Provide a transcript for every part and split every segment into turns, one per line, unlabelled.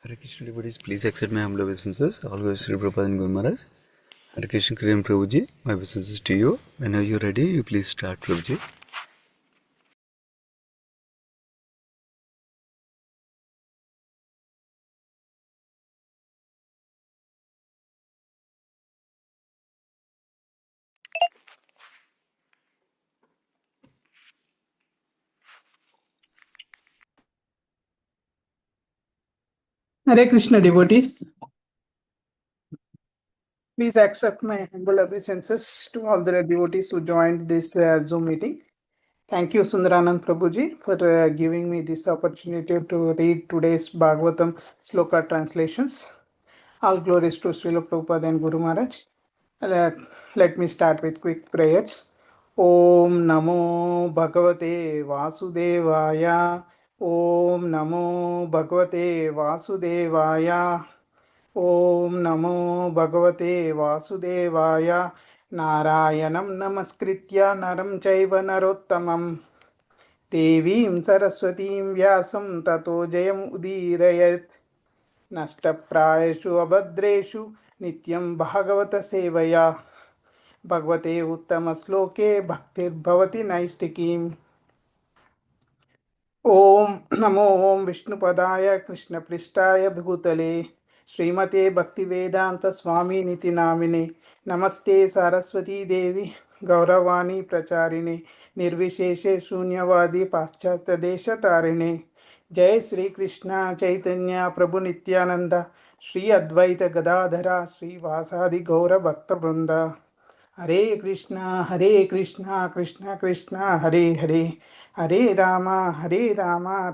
Hare Krishna devotees, please accept my humble obeisances. All glories to Sri Prabhupada and Guru Maharaj. Hare Krishna Kiran Prabhuji, my obeisances to you. Whenever you are ready, you please start, Prabhuji.
Hare Krishna devotees, please accept my humble obeisances to all the devotees who joined this Zoom meeting. Thank you, Sundaranand Prabhuji, for giving me this opportunity to read today's Bhagavatam sloka translations. All glories to Srila Prabhupada and Guru Maharaj. Let me start with quick prayers. Om Namo Bhagavate Vasudevaya. Om Namo Bhagavate Vasudevaya. Om Namo Bhagavate Vasudevaya. Narayanam Namaskritya Naram Chaiva Narottamam Devim Saraswatim Vyasam Tato Jayam Udirayat Nashtaprayeshu Abhadreshu Nityam Bhagavata Sevaya Bhagavate Uttama Sloke Bhaktir Bhavati Naistikim ओम नमो ओम विष्णुपदाय कृष्णपृष्ठाय भूतले श्रीमते भक्तिवेदांत स्वामी निति नामिने नमस्ते सरस्वती देवी गौरवाणी प्रचारिणे निर्विशेषे शून्यवादी पाश्चात्य देश तारिणे जय श्री कृष्ण चैतन्य प्रभु नित्यानंद श्री अद्वैत गदाधरा श्रीवासादि गौर भक्त वृंद हरे Krishna Krishna Krishna Hare Hare Hare Ram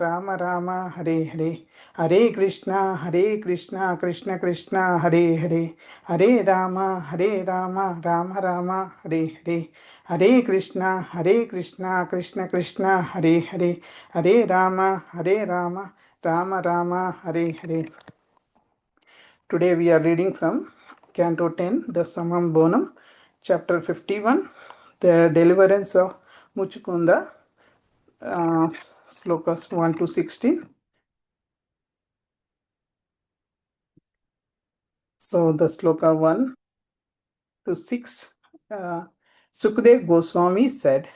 Ram Ram Hare Hare Hare Krishna Krishna Krishna Hare Hare Hare Ram Ram Ram Hare Hare Hare Krishna Krishna Krishna Hare Hare Hare Ram Ram Ram Hare Hare. Today we are reading from Canto 10, the Samam Bonam, Chapter 51, the Deliverance of Muchukunda, Slokas 1 to 16. So the Sloka 1 to 6, Sukadev Goswami said,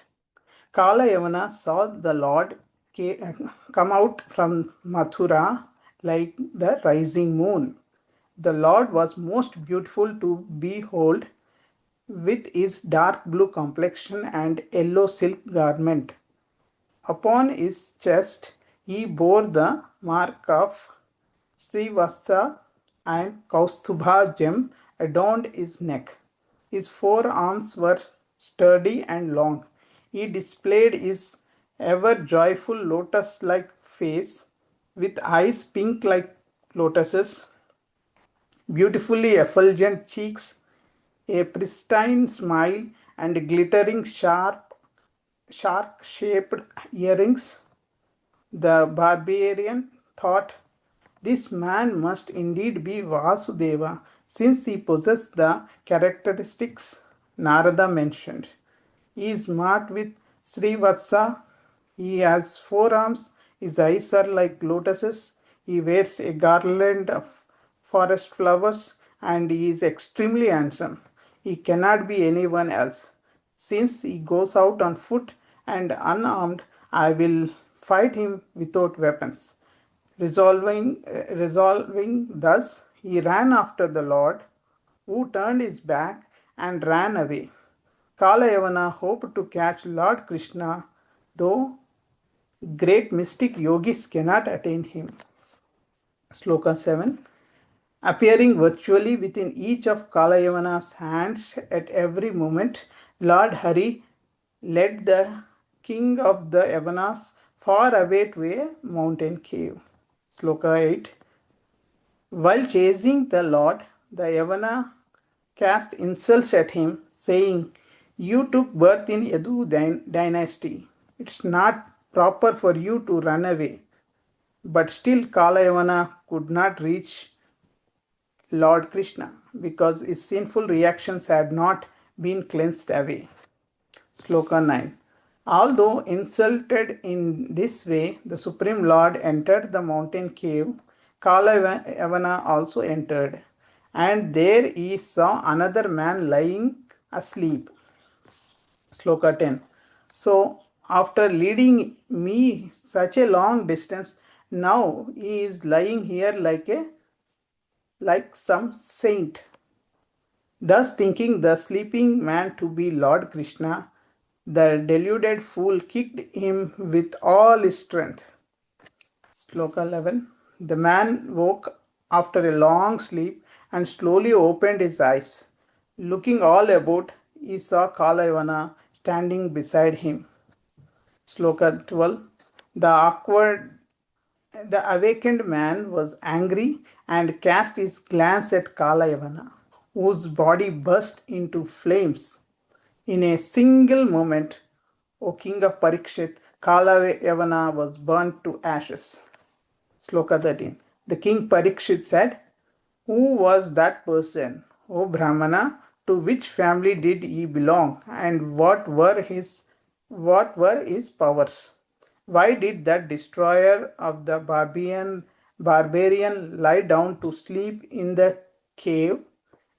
Kalayavana saw the Lord come out from Mathura like the rising moon. The Lord was most beautiful to behold, with his dark blue complexion and yellow silk garment. Upon his chest he bore the mark of Srivastha, and Kaustubha gem adorned his neck. His forearms were sturdy and long. He displayed his ever joyful lotus like face, with eyes pink like lotuses, beautifully effulgent cheeks, a pristine smile, and glittering shark-shaped earrings. The barbarian thought, this man must indeed be Vasudeva, since he possessed the characteristics Narada mentioned. He is marked with Srivatsa. He has forearms. His eyes are like lotuses. He wears a garland of forest flowers, and he is extremely handsome. He cannot be anyone else. Since he goes out on foot and unarmed, I will fight him without weapons. Resolving thus, he ran after the Lord, who turned his back and ran away. Kalayavana hoped to catch Lord Krishna, though great mystic yogis cannot attain him. Sloka 7. Appearing virtually within each of Kalayavana's hands at every moment, Lord Hari led the king of the Yavanas far away to a mountain cave. Sloka 8. While chasing the Lord, the Yavana cast insults at him, saying, You took birth in Yadu dynasty. It's not proper for you to run away. But still Kalayavana could not reach Lord Krishna because his sinful reactions had not been cleansed away. Sloka 9. Although insulted in this way, the Supreme Lord entered the mountain cave Kalayavana also entered, and there he saw another man lying asleep. Sloka 10. So, after leading me such a long distance, now he is lying here like some saint. Thus thinking the sleeping man to be Lord Krishna, the deluded fool kicked him with all his strength. Sloka 11. The man woke after a long sleep and slowly opened his eyes. Looking all about, he saw Kalayavana standing beside him. Sloka 12. The awakened man was angry and cast his glance at Kalayavana, whose body burst into flames. In a single moment, O king of Parikshit, Kalayavana was burnt to ashes. Sloka 13. The king Parikshit said, who was that person, O Brahmana? To which family did he belong, and what were his powers? Why did that destroyer of the barbarian lie down to sleep in the cave,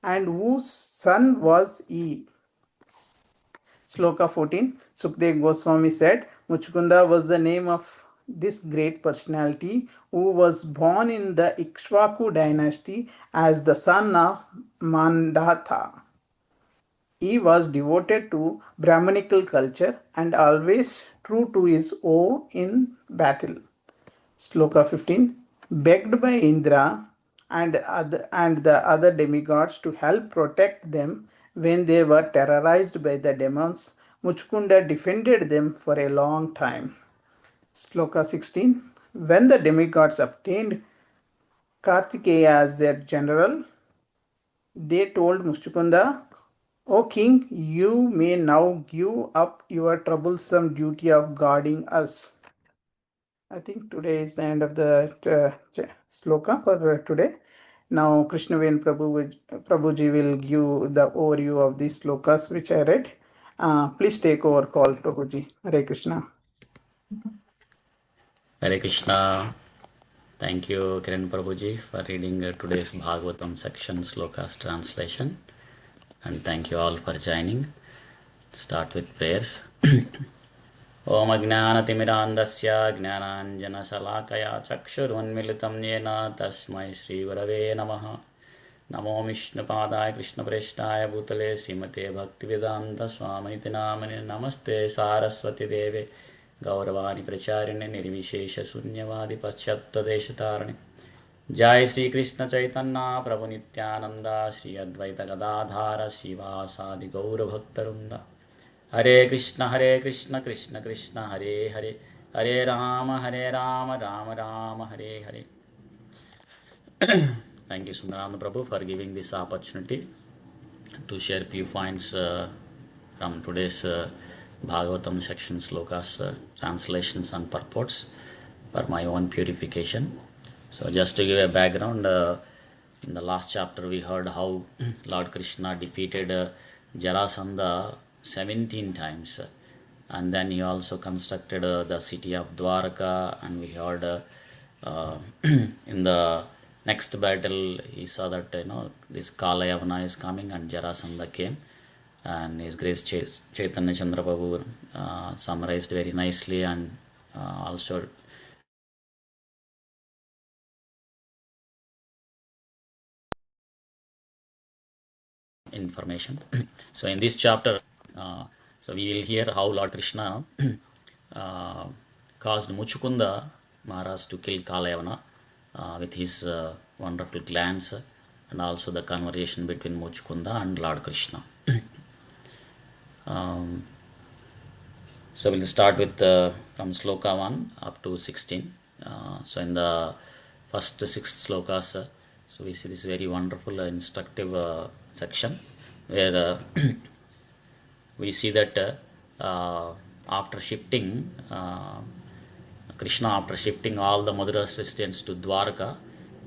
and whose son was he? Sloka 14. Sukdev Goswami said, Muchkunda was the name of this great personality who was born in the Ikshvaku dynasty as the son of Mandatha. He was devoted to Brahmanical culture and always true to his oath in battle. Sloka 15. Begged by Indra and the other demigods to help protect them when they were terrorized by the demons, Muchkunda defended them for a long time. Sloka 16. When the demigods obtained Kartikeya as their general, they told Muchkunda, O king, you may now give up your troublesome duty of guarding us. I think today is the end of the sloka for today. Now Krishnaven Prabhuji will give the overview of these slokas which I read. Please take over call, Prabhuji. Hare Krishna.
Hare Krishna. Thank you, Kiran Prabhuji, for reading today's Bhagavatam section slokas translation. And thank you all for joining. Start with prayers. Om Ajnanatimirandasya Gnananjanasalakaya Chakshurunmilitam Yena Tasmai Shri Gurave Namaha. Namo Vishnupadaya Krishna Preshtaya Bhutale Srimate Bhaktivedanta Swamiti Namane Namaste Saraswati Deve Gauravani Pracharine Nirvishesha Sunyavadi Paschatadeshatarane. Jai Sri Krishna Chaitanya Prabhu Nityananda Sri Advaita Gadadhara Shivasadi Gaura Bhaktarunda. Hare Krishna Krishna Krishna Hare Hare Hare Rama Rama Rama Hare Hare. Thank you, Sundarama Prabhu, for giving this opportunity to share few points from today's Bhagavatam section slokas, translations and purports for my own purification. So just to give a background, in the last chapter we heard how Lord Krishna defeated Jarasandha 17 times, and then he also constructed the city of Dwarka, and we heard in the next battle he saw that this Kalayavana is coming and Jarasandha came, and His Grace Chaitanya Chandra Prabhu summarized very nicely and also information. So in this chapter, so we will hear how Lord Krishna caused Muchukunda Maharaj to kill Kalayavana with his wonderful glance, and also the conversation between Muchukunda and Lord Krishna. So we'll start with from sloka 1 up to 16. So in the first 6 slokas, so we see this very wonderful instructive section where we see that after shifting Krishna, after shifting all the Madura's residents to Dwarka,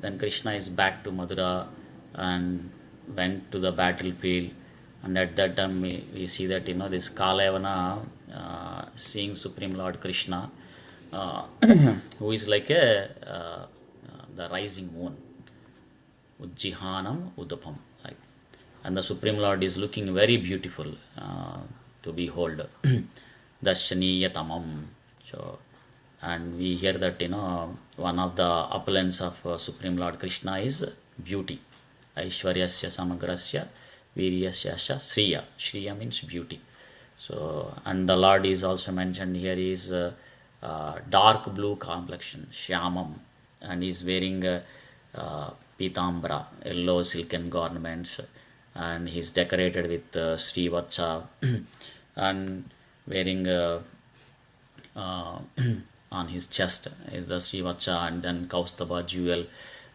then Krishna is back to Madura and went to the battlefield. And at that time we see that this Kalayavana seeing Supreme Lord Krishna, who is like the rising moon. Ujjihanam Udapam. Like, and the Supreme Lord is looking very beautiful to behold. Dashaniyatamam. So, and we hear that one of the opulence of Supreme Lord Krishna is beauty. Aishwaryasya samagrasya viryasya sriya. Sriya means beauty. So, and the Lord is also mentioned here is dark blue complexion, shyamam, and is wearing pitambra, yellow silken garments, and he's decorated with Srivacha and wearing uh, on his chest is the Srivacha and then Kaustubha jewel,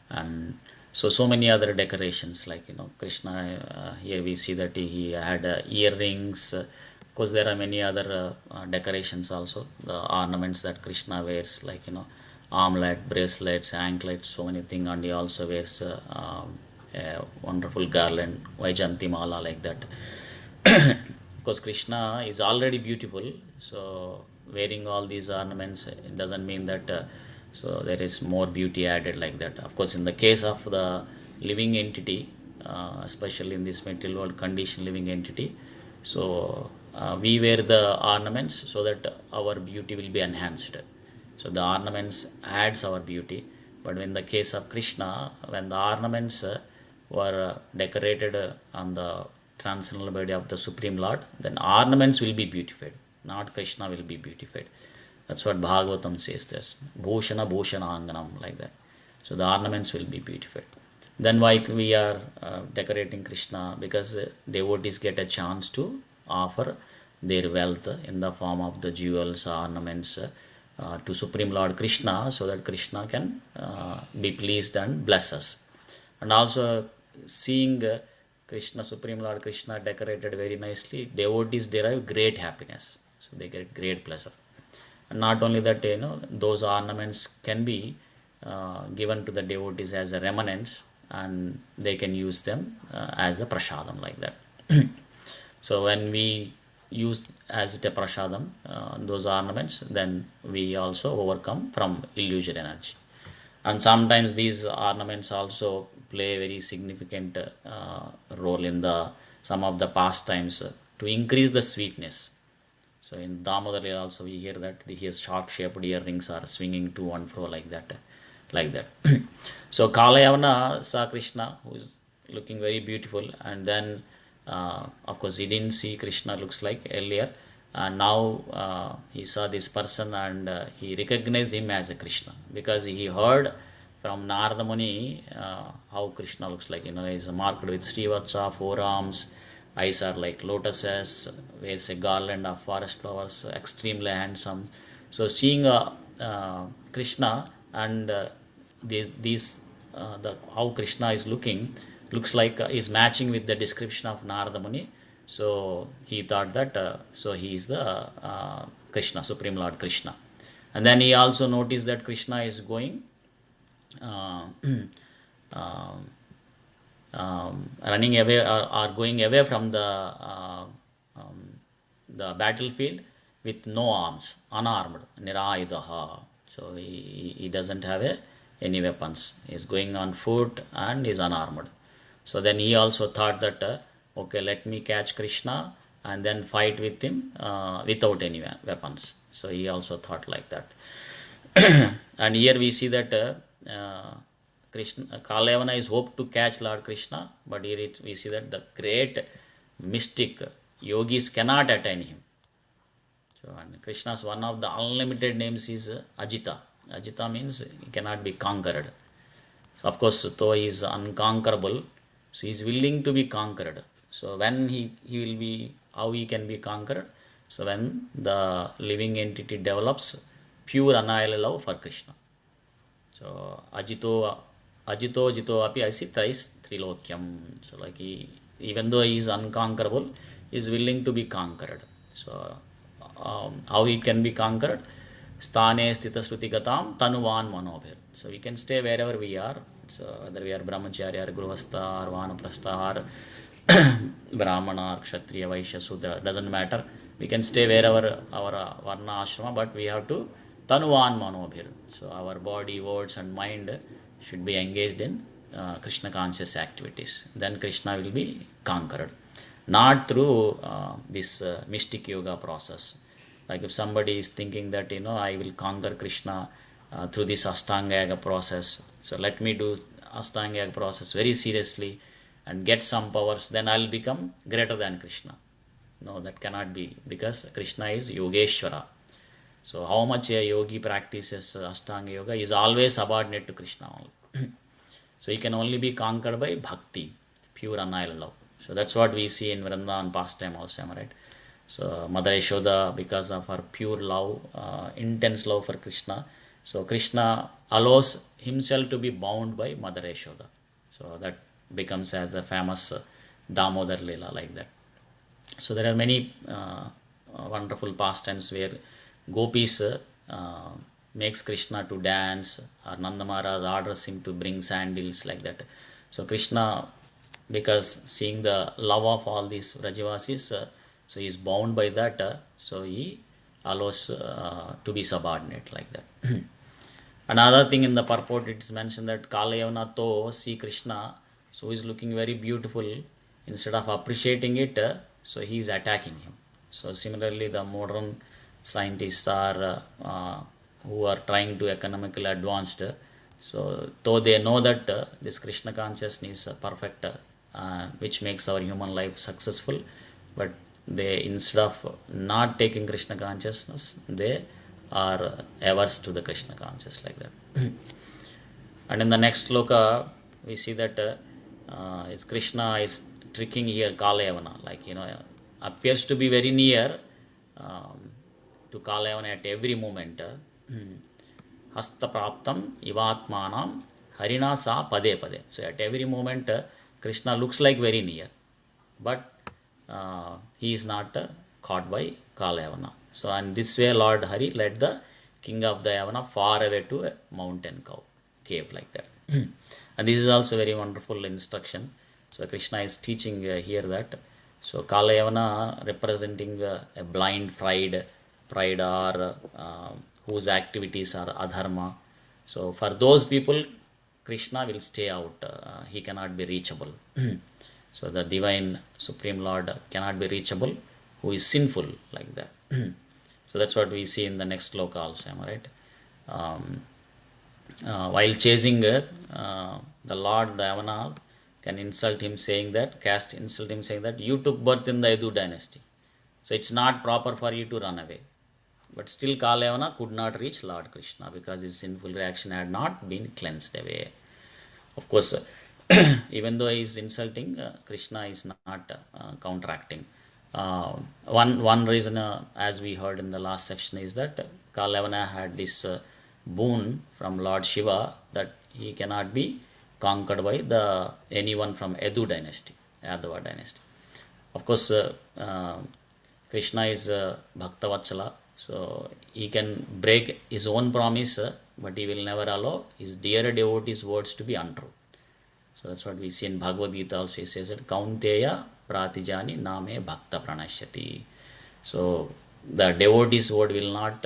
and so many other decorations like Krishna. Here we see that he had earrings. Of course, there are many other decorations also. The ornaments that Krishna wears, like armlet, bracelets, anklets, so many things, and he also wears a wonderful garland, Vaijanti Mala, like that. Because Krishna is already beautiful, so wearing all these ornaments, it doesn't mean that so there is more beauty added like that. Of course, in the case of the living entity, especially in this material world condition living entity, so we wear the ornaments so that our beauty will be enhanced. So the ornaments adds our beauty. But in the case of Krishna, when the ornaments were decorated on the transcendental body of the Supreme Lord, then ornaments will be beautified, not Krishna will be beautified. That's what Bhagavatam says this. Bhushana Bhushana Anganam, like that. So the ornaments will be beautified. Then why we are decorating Krishna? Because devotees get a chance to offer their wealth in the form of the jewels, ornaments to Supreme Lord Krishna, so that Krishna can be pleased and bless us. And also seeing Krishna, Supreme Lord Krishna decorated very nicely, devotees derive great happiness. So they get great pleasure. And not only that, those ornaments can be given to the devotees as a remnants, and they can use them as a prasadam, like that. So when we use as it a prasadam, those ornaments, then we also overcome from illusion energy. And sometimes these ornaments also play a very significant role in some of the pastimes to increase the sweetness. So in Damodar also we hear that his sharp-shaped earrings are swinging to and fro like that. So Kalayavana saw Krishna, who is looking very beautiful, and then of course he didn't see Krishna looks like earlier, and now he saw this person, and he recognized him as a Krishna, because he heard from Narada Muni how Krishna looks like. He's marked with Srivatsa, forearms, eyes are like lotuses, wears a garland of forest flowers, extremely handsome. So seeing Krishna and how Krishna is looks like is matching with the description of Narada Muni. So he thought that so he is the Krishna, Supreme Lord Krishna. And then he also noticed that Krishna is going running away or going away from the battlefield with no arms, unarmed, nirayudaha. So he doesn't have any weapons. He's going on foot and is unarmed. So then he also thought that okay, let me catch Krishna and then fight with him without any weapons. So he also thought like that. And here we see that Krishna, Kalayavana is hoped to catch Lord Krishna, but here we see that the great mystic yogis cannot attain him. So, and Krishna's one of the unlimited names is Ajita. Ajita means he cannot be conquered. So of course, though he is unconquerable, so he is willing to be conquered. So when he will be, how he can be conquered? So when the living entity develops pure annihilated love for Krishna. So Ajito Jito api asita is trilokyam. So like even though he is unconquerable, he is willing to be conquered. So how he can be conquered? Sthane sthita sruti gatam tanuvan manobhir. So we can stay wherever we are. So whether we are brahmacharya or grihastha or vanaprastha or brahmana or kshatriya, vaishya, sudra, doesn't matter. We can stay wherever our varna ashrama, but we have to tanuvan manobhir. So our body, words and mind should be engaged in Krishna conscious activities. Then Krishna will be conquered, not through this mystic yoga process. Like if somebody is thinking that I will conquer Krishna through this Ashtanga Yoga process, so let me do Ashtanga Yoga process very seriously and get some powers, then I'll become greater than Krishna. No, that cannot be, because Krishna is Yogeshwara. So how much a yogi practices Ashtanga Yoga is always subordinate to Krishna only. So he can only be conquered by bhakti, pure annihilated love. So that's what we see in Vrindavan pastime also, am I right? So Mother Yashoda, because of her pure love, intense love for Krishna, so Krishna allows himself to be bound by Mother Yashoda. So that becomes as a famous Damodar Leela, like that. So there are many wonderful pastimes where gopis makes Krishna to dance, or Nanda Maharaj orders him to bring sandals, like that. So Krishna, because seeing the love of all these Vrajavasis, so he is bound by that, so he allows to be subordinate, like that. Another thing in the purport, it is mentioned that Kalayavana to see Krishna, so he is looking very beautiful. Instead of appreciating it, so he is attacking him. So similarly, the modern scientists are who are trying to economically advanced. So though they know that this Krishna consciousness is perfect, which makes our human life successful, but they, instead of not taking Krishna consciousness, they are averse to the Krishna consciousness, like that. And in the next sloka, we see that Krishna is tricking here Kalayavana, like appears to be very near to Kalayavana at every moment. Hastapraptam ivatmanam harina sa pade pade. So at every moment, Krishna looks like very near, but he is not caught by Kalayavana. So and this way Lord Hari led the king of the Yavana far away to a mountain cave, like that. And this is also very wonderful instruction. So Krishna is teaching here that, so Kalayavana representing a blind pride or whose activities are adharma. So for those people, Krishna will stay out. He cannot be reachable. So the divine Supreme Lord cannot be reachable, who is sinful, like that. So that's what we see in the next sloka also, am I right? While chasing the Lord, the Yavana can insult him saying that you took birth in the Yadu dynasty. So it's not proper for you to run away. But still Kalayavana could not reach Lord Krishna because his sinful reaction had not been cleansed away. Of course, even though he is insulting, Krishna is not counteracting. One reason, as we heard in the last section, is that Kalayavana had this boon from Lord Shiva that he cannot be conquered by anyone from Yadu dynasty, Yadava dynasty. Of course, Krishna is Bhaktavatsala, so he can break his own promise, but he will never allow his dear devotees' words to be untrue. So that's what we see in Bhagavad Gita also. He says that Kaunteya pratijani name bhakta pranashyati. So the devotee's word will not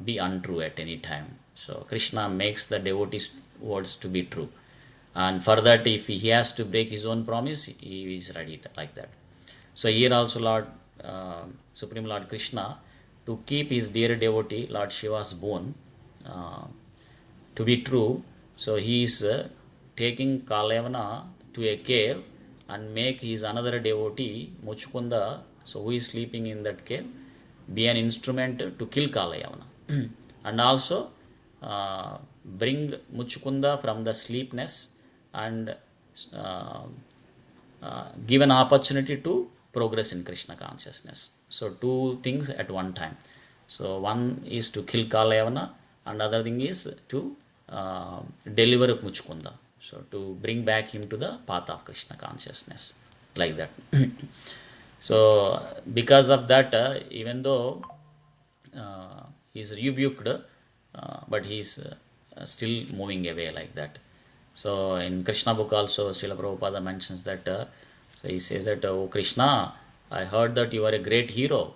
be untrue at any time. So Krishna makes the devotee's words to be true. And for that, if he has to break his own promise, he is ready like that. So here also Supreme Lord Krishna, to keep his dear devotee, Lord Shiva's boon, to be true, so he is taking Kalayavana to a cave and make his another devotee, Muchkunda, so who is sleeping in that cave, be an instrument to kill Kalayavana. And also bring Muchkunda from the sleepness and give an opportunity to progress in Krishna consciousness. So two things at one time. So one is to kill Kalayavana, and other thing is to deliver Muchkunda. So to bring back him to the path of Krishna consciousness, like that. So because of that, even though he is rebuked, but he is still moving away, like that. So in Krishna book also, Srila Prabhupada mentions that, so he says that, oh Krishna, I heard that you are a great hero,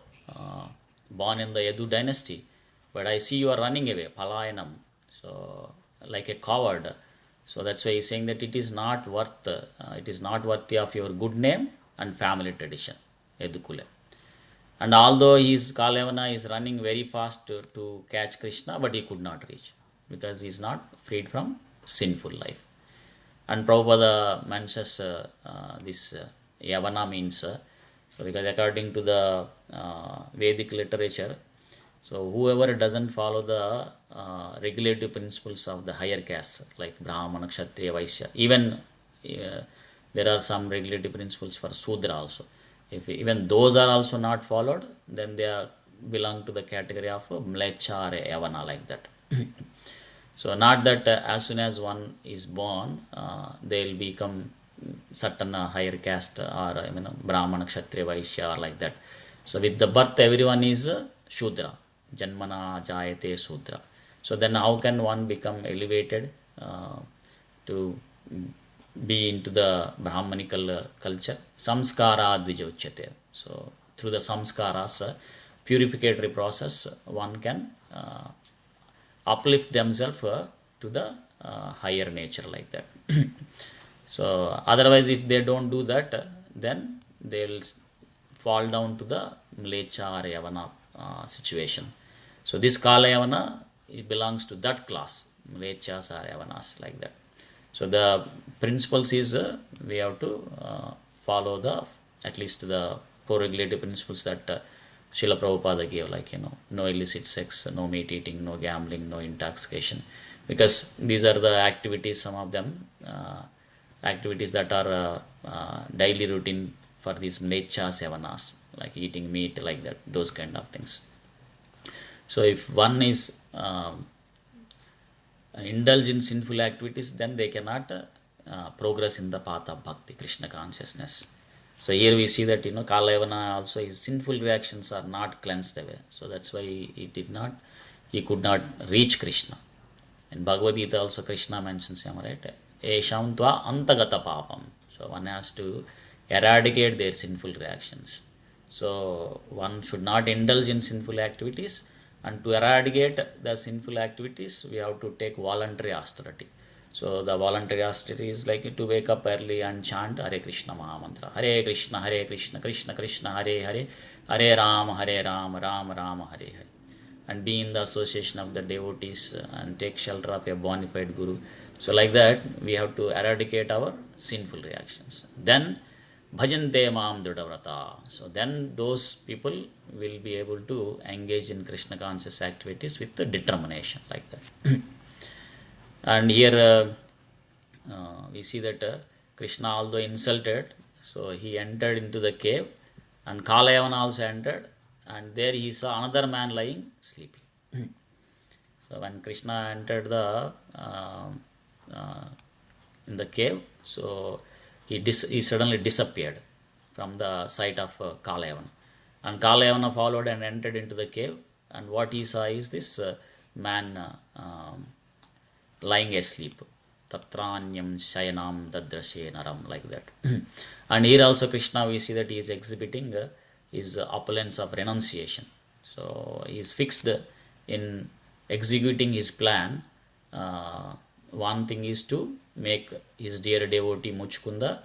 born in the Yadu dynasty, but I see you are running away, palayanam, so like a coward. So that's why he's saying that it is not worthy of your good name and family tradition. Edukule. And although Kalayavana is running very fast to catch Krishna, but he could not reach because he is not freed from sinful life. And Prabhupada mentions this Yavana means, so because according to the Vedic literature, so whoever doesn't follow the regulative principles of the higher castes like Brahmana, Kshatriya, Vaishya, even there are some regulative principles for Sudra also. If even those are also not followed, then they belong to the category of Mlecha or Yavana, like that. So not that as soon as one is born, they'll become certain higher caste or Brahmana, Kshatriya, Vaishya, or like that. So with the birth, everyone is Shudra. Janmana Jayate Sudra. So then how can one become elevated to be into the Brahmanical culture? Samskara Dvijochyate. So through the samskaras, purificatory process, one can uplift themselves to the higher nature, like that. So otherwise, if they don't do that, then they'll fall down to the Mlecha or Yavana situation. So this Kala Yavana, it belongs to that class, Mlechas or Yavanas, like that. So the principles is we have to follow at least the 4 regulative principles that Srila Prabhupada gave, like no illicit sex, no meat eating, no gambling, no intoxication, because these are the activities, some of them activities that are daily routine for these Mlechas, Yavanas, like eating meat, like that, those kind of things. So if one is indulge in sinful activities, then they cannot progress in the path of bhakti, Krishna consciousness. So here we see that Kalayavana also, his sinful reactions are not cleansed away. So that's why he could not reach Krishna. In Bhagavad Gita also Krishna mentions him, right? Esham tva antagata papam. So one has to eradicate their sinful reactions. So one should not indulge in sinful activities, and to eradicate the sinful activities, we have to take voluntary austerity. So the voluntary austerity is like to wake up early and chant Hare Krishna Mahamantra. Hare Krishna, Krishna Krishna, Hare Hare, Hare Rama, Rama Rama, Hare Hare. And be in the association of the devotees and take shelter of a bona fide guru. So like that, we have to eradicate our sinful reactions. Then bhajante maam drudavrata. So then those people will be able to engage in Krishna conscious activities with the determination, like that. And here we see that Krishna, although insulted, so he entered into the cave, and Kalayavana also entered, and there he saw another man lying sleeping. So when Krishna entered in the cave, so he suddenly disappeared from the sight of Kalayavana. And Kalayavana followed and entered into the cave, and what he saw is this man lying asleep. Tatranyam shayanam dadrashe naram, like that. And here also Krishna, we see that he is exhibiting his opulence of renunciation. So he is fixed in executing his plan. One thing is to make his dear devotee Muchkunda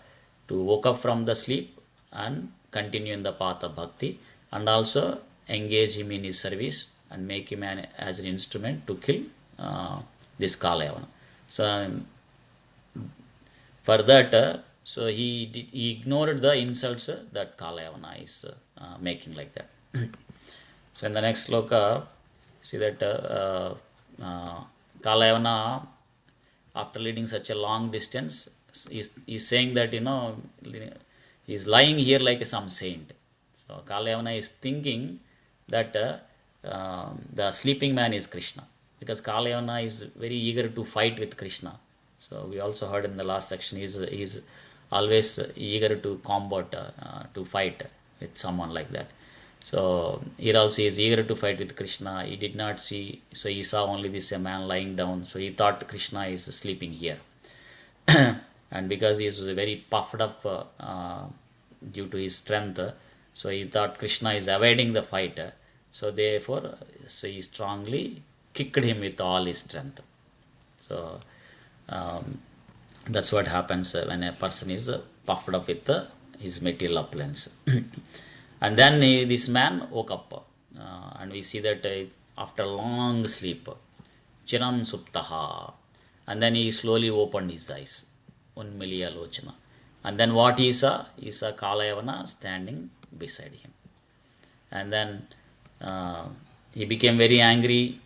to wake up from the sleep and continue in the path of bhakti, and also engage him in his service and make him as an instrument to kill this Kalayavana. So for that, so he ignored the insults that Kalayavana is making, like that. So in the next sloka, see that Kalayavana, after leading such a long distance, is saying that he is lying here like some saint. So Kalayavana is thinking that the sleeping man is Krishna, because Kalayavana is very eager to fight with Krishna. So we also heard in the last section, he is always eager to combat, to fight with someone, like that. So here also he is eager to fight with Krishna. He did not see, so he saw only this man lying down. So he thought Krishna is sleeping here. And because he was very puffed up due to his strength, so he thought Krishna is avoiding the fight. So therefore, so he strongly kicked him with all his strength. So That's what happens when a person is puffed up with his material opulence. And then this man woke up, and we see that after long sleep, Chiram Suptaha, and then he slowly opened his eyes, Unmiliya Lochana. And then what he saw? He saw Kalayavana standing beside him. And then he became very angry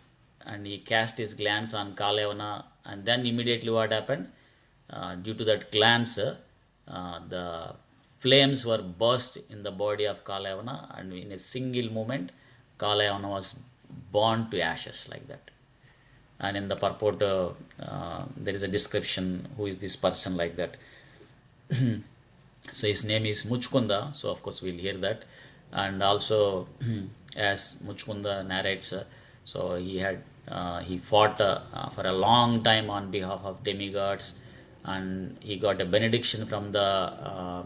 and he cast his glance on Kalayavana. And then immediately what happened? Due to that glance, the flames were burst in the body of Kalayavana, and in a single moment, Kalayavana was burned to ashes like that. And in the purport, there is a description who is this person like that. So his name is Muchkunda, so of course we'll hear that. And also, as Muchkunda narrates, so he fought for a long time on behalf of demigods, and he got a benediction from the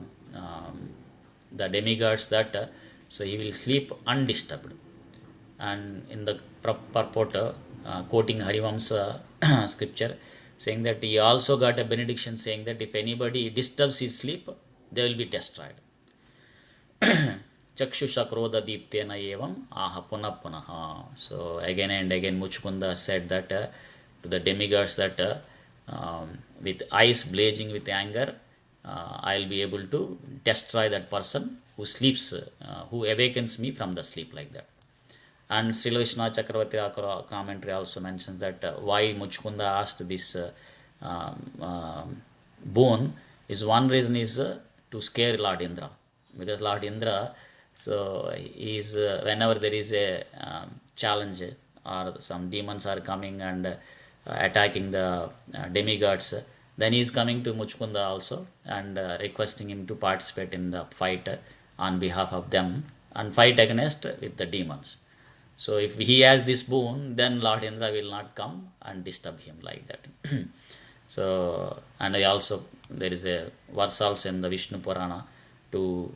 demigods that so he will sleep undisturbed. And in the purport, quoting Harivamsa scripture, saying that he also got a benediction saying that if anybody disturbs his sleep, they will be destroyed. Chakshusha krodha deeptena evam aha punah punaha. So again and again Muchkunda said that to the demigods that with eyes blazing with anger, I'll be able to destroy that person who sleeps, who awakens me from the sleep like that. And Srila Vishwanath Chakravarti commentary also mentions that why Muchkunda asked this boon is one reason is to scare Lord Indra, because Lord Indra, so is whenever there is a challenge or some demons are coming and attacking the demigods, then he is coming to Muchkunda also and requesting him to participate in the fight on behalf of them and fight against with the demons. So if he has this boon, then Lord Indra will not come and disturb him like that. So, and I also, there is a verse also in the Vishnu Purana to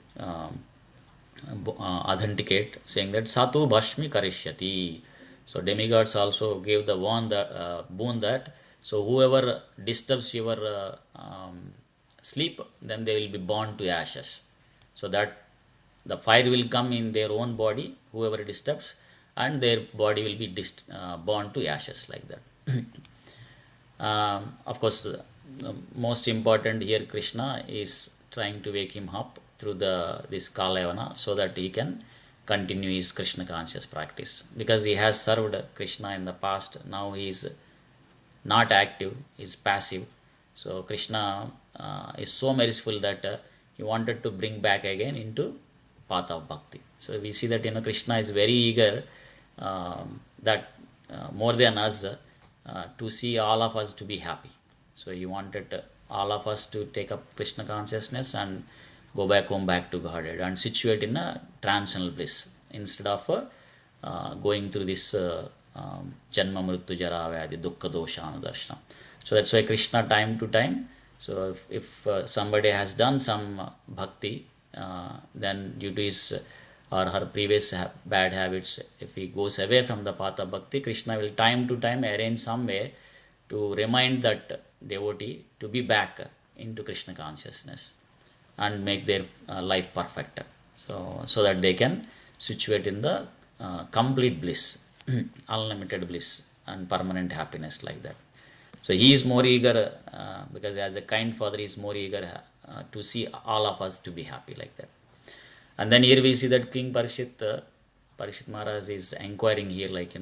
authenticate, saying that Satu Bhashmi Karishyati. So demigods also gave the boon that, so whoever disturbs your sleep, then they will be burned to ashes. So that the fire will come in their own body, whoever disturbs, and their body will be burned to ashes like that. Of course, most important here, Krishna is trying to wake him up through this Kalayavana so that he can continue his Krishna conscious practice, because he has served Krishna in the past. Now he is not active, he is passive. So Krishna is so merciful that he wanted to bring back again into path of bhakti. So we see that Krishna is very eager that more than us to see all of us to be happy. So he wanted all of us to take up Krishna consciousness and go back home, back to Godhead, and situate in a transcendental bliss instead of going through this janma mrityu jara vyadhi dukkha dosha anudarshana. So that's why Krishna time to time, so if somebody has done some bhakti, then due to his or her previous bad habits, if he goes away from the path of bhakti, Krishna will time to time arrange some way to remind that devotee to be back into Krishna consciousness and make their life perfect, so that they can situate in the complete bliss, unlimited bliss and permanent happiness like that. So he is more eager, because as a kind father he is more eager to see all of us to be happy like that. And then here we see that King Parikshit Maharaj is inquiring here, like,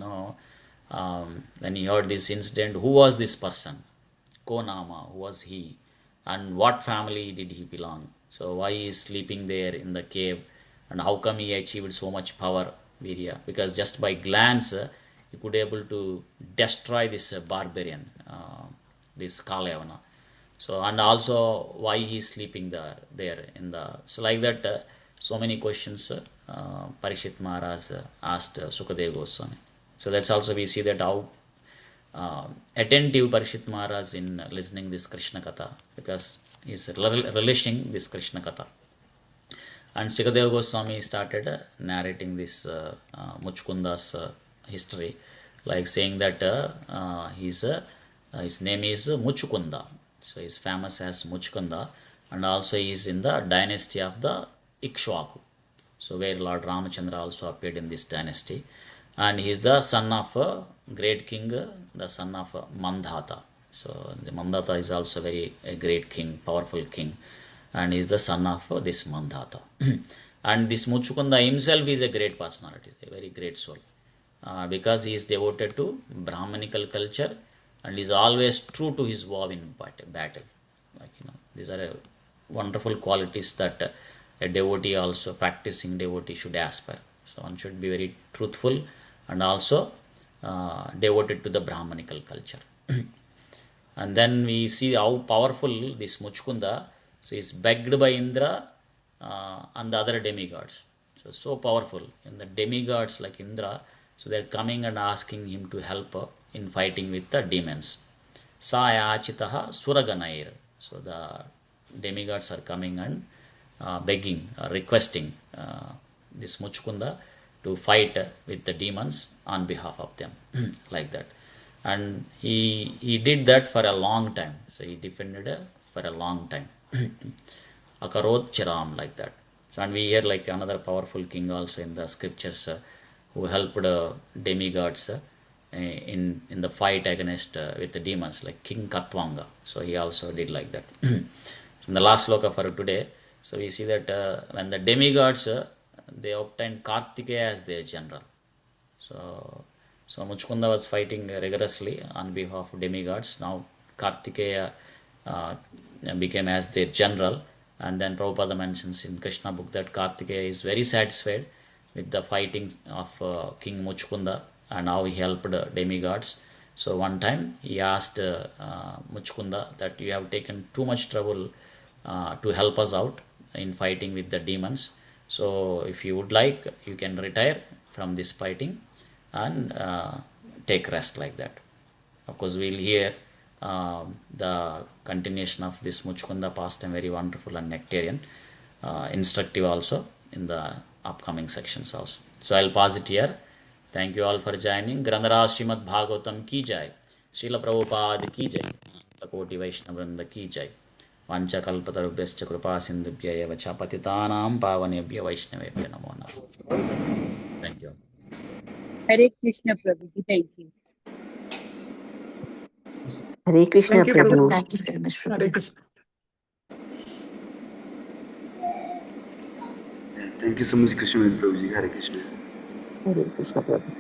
when he heard this incident, who was this person? Ko Nama, who was he? And what family did he belong? So why he is sleeping there in the cave? And how come he achieved so much power, Virya? Because just by glance, he could able to destroy this barbarian, this Kalayavana. So, and also why he is sleeping there in the, so like that, so many questions Parikshit Maharaj asked Sukadeva Goswami. So that's also we see that how attentive Parikshit Maharaj in listening this Krishna Katha, because he is relishing this Krishna Katha. And Sukadeva Goswami started narrating this Muchkunda's history, like saying that his name is Muchukunda. So he is famous as Muchkunda, and also he is in the dynasty of the Ikshwaku. So where Lord Ramachandra also appeared in this dynasty, and he is the son of a great king, the son of Mandhata. So the Mandhata is also a great king, powerful king, and he is the son of this Mandhata. And this Muchukunda himself is a great personality, a very great soul, because he is devoted to Brahmanical culture and is always true to his vow in battle. These are wonderful qualities that a devotee, also practicing devotee, should aspire. So one should be very truthful and also devoted to the Brahmanical culture. And then we see how powerful this Muchkunda, so is begged by Indra and the other demigods. So powerful. And the demigods like Indra, so they're coming and asking him to help in fighting with the demons. Sa yachitaha suraganair. So the demigods are coming and begging, requesting this Muchkunda to fight with the demons on behalf of them, like that. And he did that for a long time. So he defended for a long time. Akarod Chiram, like that. So, and we hear like another powerful king also in the scriptures who helped demigods in the fight against with the demons, like King Katwanga. So he also did like that. So in the last sloka for today, so we see that when the demigods they obtained Kartikeya as their general. So Muchkunda was fighting rigorously on behalf of demigods. Now Kartikeya became as their general, and then Prabhupada mentions in Krishna book that Kartikeya is very satisfied with the fighting of King Muchkunda and how he helped demigods. So one time he asked Muchkunda that you have taken too much trouble to help us out in fighting with the demons. So if you would like, you can retire from this fighting and take rest, like that. Of course, we'll hear the continuation of this Muchkunda pastime, very wonderful and nectarian, instructive also in the upcoming sections also. So I'll pause it here. Thank you all for joining. Granthara Srimad Bhagavatam ki jai. Srila Prabhupada ki jai. Takoti Vaishnavrinda ki jai. Vanchakalpatarubhyascha kripa sindhubhya eva cha patitanam pavanebhya Vaishnavebhya namo namaha. Thank you.
Hare Krishna Prabhuji, thank you.
Hare Krishna
Thank you,
Prabhu.
Prabhu.
Thank you very much,
Hare
Prabhu.
Krishna.
Thank you so much, Krishna Prabhuji. Hare Krishna.
Hare Krishna Prabhu.